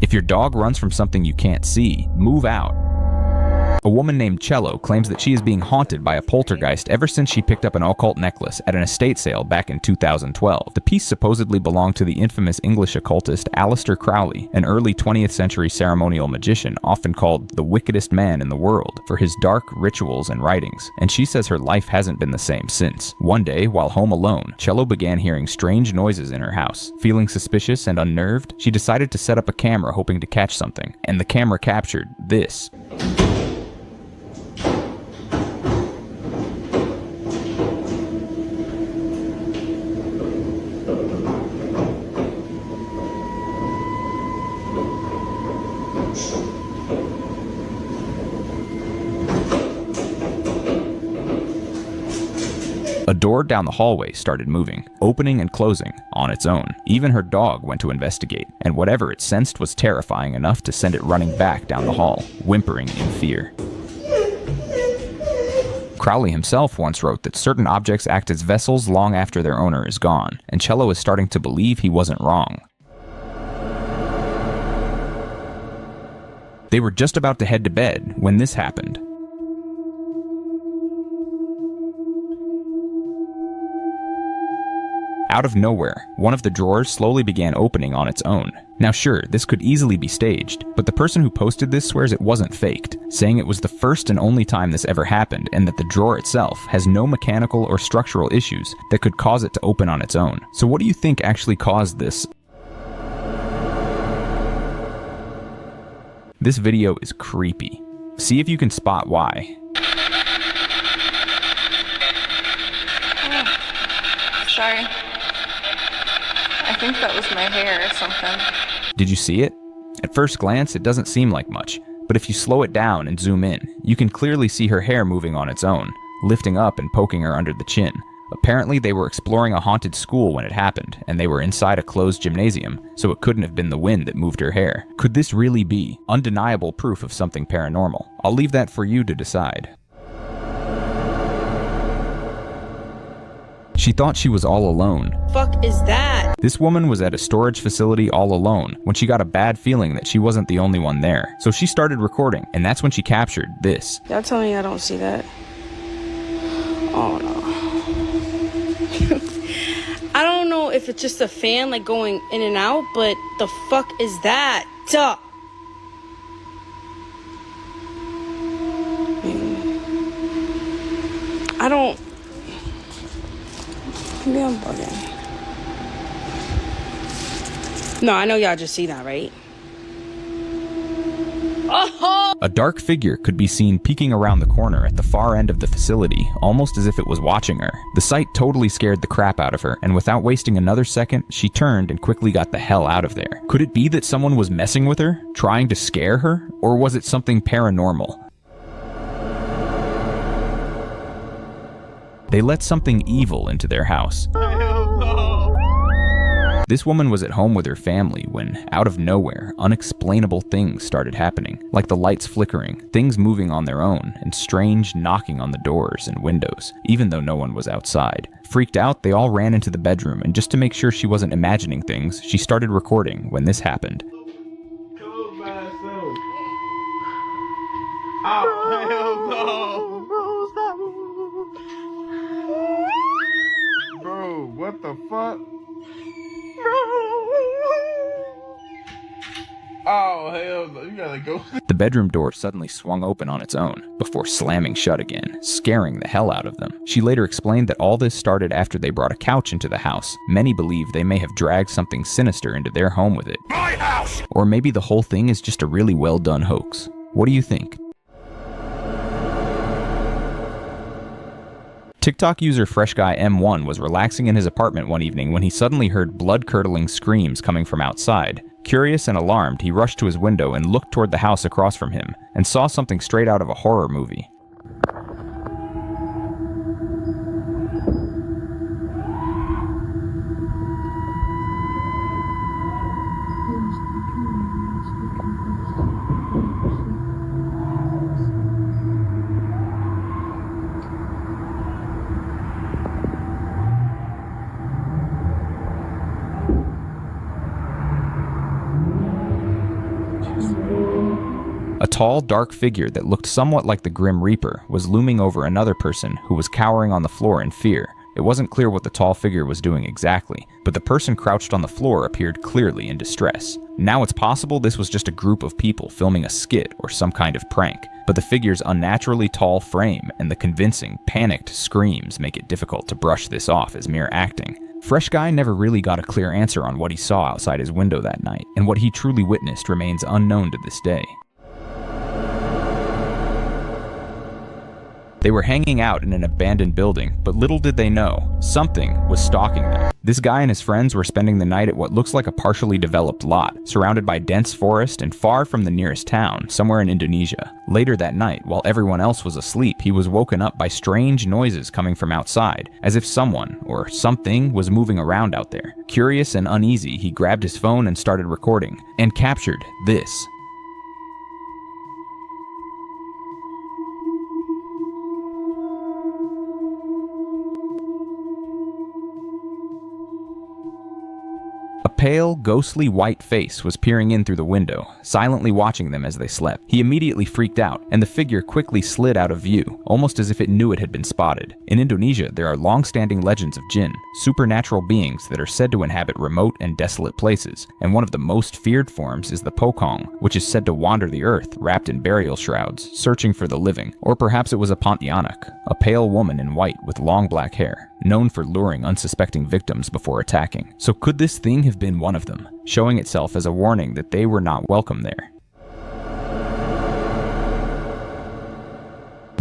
If your dog runs from something you can't see, move out. A woman named Cello claims that she is being haunted by a poltergeist ever since she picked up an occult necklace at an estate sale back in 2012. The piece supposedly belonged to the infamous English occultist Aleister Crowley, an early 20th century ceremonial magician often called the wickedest man in the world for his dark rituals and writings, and she says her life hasn't been the same since. One day, while home alone, Cello began hearing strange noises in her house. Feeling suspicious and unnerved, she decided to set up a camera hoping to catch something, and the camera captured this. A door down the hallway started moving, opening and closing on its own. Even her dog went to investigate, and whatever it sensed was terrifying enough to send it running back down the hall, whimpering in fear. Crowley himself once wrote that certain objects act as vessels long after their owner is gone, and Cello is starting to believe he wasn't wrong. They were just about to head to bed when this happened. Out of nowhere, one of the drawers slowly began opening on its own. Now sure, this could easily be staged, but the person who posted this swears it wasn't faked, saying it was the first and only time this ever happened and that the drawer itself has no mechanical or structural issues that could cause it to open on its own. So what do you think actually caused this? This video is creepy. See if you can spot why. Sorry. I think that was my hair or something. Did you see it? At first glance, it doesn't seem like much, but if you slow it down and zoom in, you can clearly see her hair moving on its own, lifting up and poking her under the chin. Apparently, they were exploring a haunted school when it happened, and they were inside a closed gymnasium, so it couldn't have been the wind that moved her hair. Could this really be undeniable proof of something paranormal? I'll leave that for you to decide. She thought she was all alone. Fuck is that? This woman was at a storage facility all alone when she got a bad feeling that she wasn't the only one there. So she started recording, and that's when she captured this. Y'all tell me I don't see that. Oh no. I don't know if it's just a fan like going in and out, but the fuck is that? I don't. Maybe I'm bugging. No, I know y'all just see that, right? Oh! A dark figure could be seen peeking around the corner at the far end of the facility, almost as if it was watching her. The sight totally scared the crap out of her, and without wasting another second, she turned and quickly got the hell out of there. Could it be that someone was messing with her, trying to scare her, or was it something paranormal? They let something evil into their house. This woman was at home with her family when, out of nowhere, unexplainable things started happening, like the lights flickering, things moving on their own, and strange knocking on the doors and windows, even though no one was outside. Freaked out, they all ran into the bedroom, and just to make sure she wasn't imagining things, she started recording when this happened. Oh, hell no! Bro, what the fuck? Oh, hell no, you gotta go. The bedroom door suddenly swung open on its own, before slamming shut again, scaring the hell out of them. She later explained that all this started after they brought a couch into the house. Many believe they may have dragged something sinister into their home with it. My house! Or maybe the whole thing is just a really well done hoax. What do you think? TikTok user FreshGuyM1 was relaxing in his apartment one evening when he suddenly heard blood-curdling screams coming from outside. Curious and alarmed, he rushed to his window and looked toward the house across from him, and saw something straight out of a horror movie. tall, dark figure that looked somewhat like the Grim Reaper was looming over another person who was cowering on the floor in fear. It wasn't clear what the tall figure was doing exactly, but the person crouched on the floor appeared clearly in distress. Now it's possible this was just a group of people filming a skit or some kind of prank, but the figure's unnaturally tall frame and the convincing, panicked screams make it difficult to brush this off as mere acting. Fresh Guy never really got a clear answer on what he saw outside his window that night, and what he truly witnessed remains unknown to this day. They were hanging out in an abandoned building, but little did they know, something was stalking them. This guy and his friends were spending the night at what looks like a partially developed lot, surrounded by dense forest and far from the nearest town, somewhere in Indonesia. Later that night, while everyone else was asleep, he was woken up by strange noises coming from outside, as if someone, or something, was moving around out there. Curious and uneasy, he grabbed his phone and started recording, and captured this. A pale, ghostly white face was peering in through the window, silently watching them as they slept. He immediately freaked out, and the figure quickly slid out of view, almost as if it knew it had been spotted. In Indonesia, there are long-standing legends of jinn, supernatural beings that are said to inhabit remote and desolate places, and one of the most feared forms is the pocong, which is said to wander the earth, wrapped in burial shrouds, searching for the living. Or perhaps it was a pontianak, a pale woman in white with long black hair, known for luring unsuspecting victims before attacking. So could this thing have been one of them, showing itself as a warning that they were not welcome there?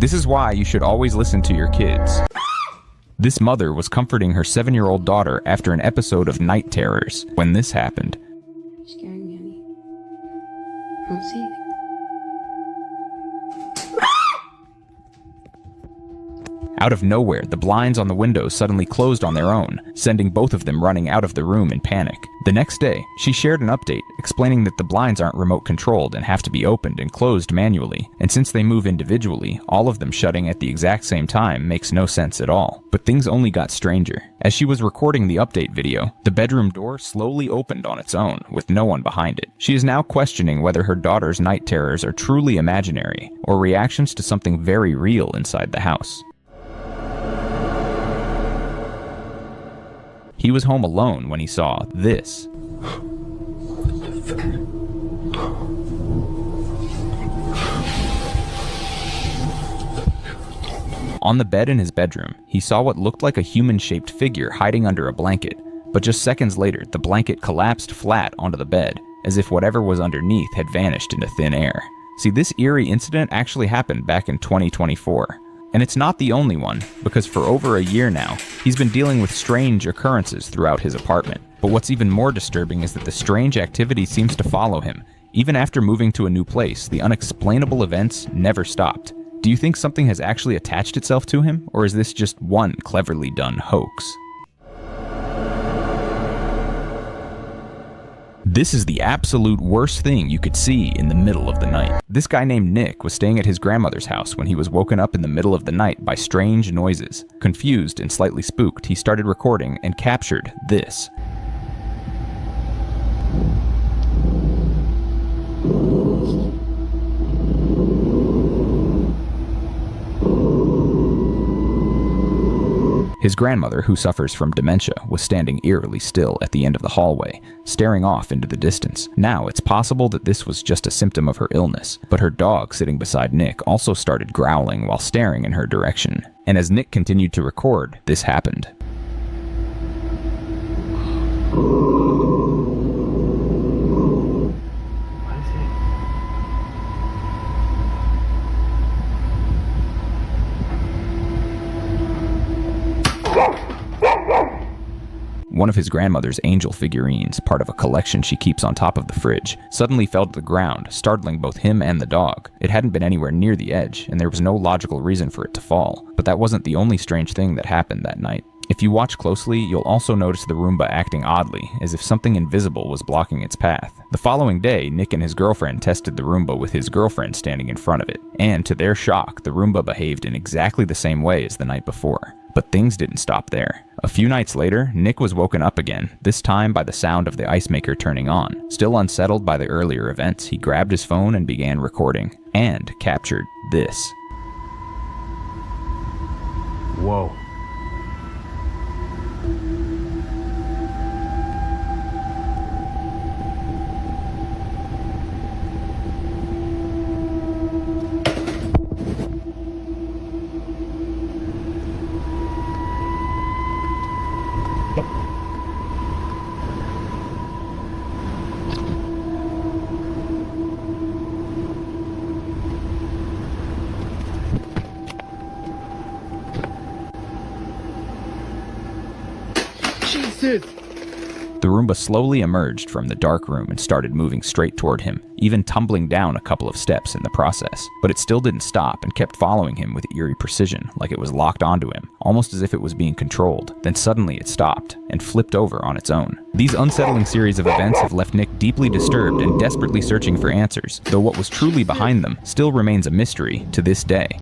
This is why you should always listen to your kids. This mother was comforting her 7-year-old daughter after an episode of night terrors when this happened. You're scaring me, honey. I don't see anything. Out of nowhere, the blinds on the windows suddenly closed on their own, sending both of them running out of the room in panic. The next day, she shared an update explaining that the blinds aren't remote controlled and have to be opened and closed manually, and since they move individually, all of them shutting at the exact same time makes no sense at all. But things only got stranger. As she was recording the update video, the bedroom door slowly opened on its own, with no one behind it. She is now questioning whether her daughter's night terrors are truly imaginary, or reactions to something very real inside the house. He was home alone when he saw this. On the bed in his bedroom, he saw what looked like a human-shaped figure hiding under a blanket, but just seconds later, the blanket collapsed flat onto the bed, as if whatever was underneath had vanished into thin air. See, this eerie incident actually happened back in 2024. And it's not the only one, because for over a year now, he's been dealing with strange occurrences throughout his apartment. But what's even more disturbing is that the strange activity seems to follow him. Even after moving to a new place, the unexplainable events never stopped. Do you think something has actually attached itself to him, or is this just one cleverly done hoax? This is the absolute worst thing you could see in the middle of the night. This guy named Nick was staying at his grandmother's house when he was woken up in the middle of the night by strange noises. Confused and slightly spooked, he started recording and captured this. His grandmother, who suffers from dementia, was standing eerily still at the end of the hallway, staring off into the distance. Now, it's possible that this was just a symptom of her illness, but her dog sitting beside Nick also started growling while staring in her direction. And as Nick continued to record, this happened. One of his grandmother's angel figurines, part of a collection she keeps on top of the fridge, suddenly fell to the ground, startling both him and the dog. It hadn't been anywhere near the edge, and there was no logical reason for it to fall. But that wasn't the only strange thing that happened that night. If you watch closely, you'll also notice the Roomba acting oddly, as if something invisible was blocking its path. The following day, Nick and his girlfriend tested the Roomba with his girlfriend standing in front of it, and to their shock, the Roomba behaved in exactly the same way as the night before. But things didn't stop there. A few nights later, Nick was woken up again, this time by the sound of the ice maker turning on. Still unsettled by the earlier events, he grabbed his phone and began recording. and captured this. Whoa. Jesus! The Roomba slowly emerged from the dark room and started moving straight toward him, even tumbling down a couple of steps in the process. But it still didn't stop and kept following him with eerie precision, like it was locked onto him, almost as if it was being controlled. Then suddenly it stopped and flipped over on its own. These unsettling series of events have left Nick deeply disturbed and desperately searching for answers, though what was truly behind them still remains a mystery to this day.